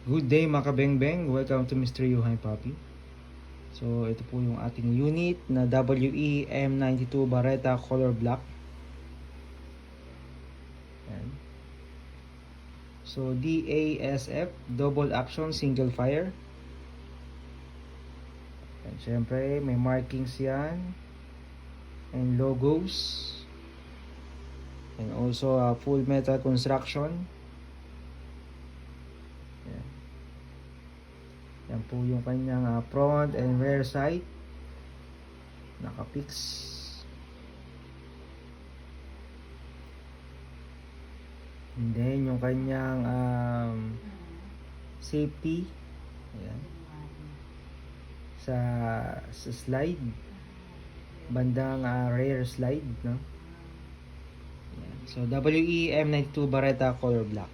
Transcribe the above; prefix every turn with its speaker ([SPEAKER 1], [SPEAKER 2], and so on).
[SPEAKER 1] Good day mga kabengbeng, welcome to Mr. Yuhay Papi. So ito po yung ating unit na WE-M92 Barretta color black. Yan. So DASF double action single fire. Yan, syempre may markings yan and logos, and also full metal construction. Yan po yung kanyang front and rear sight, naka-fix. And then yung kanyang safety, ayan, sa slide, bandang rear slide, no? Ayan. So WE-M92 Barretta color black.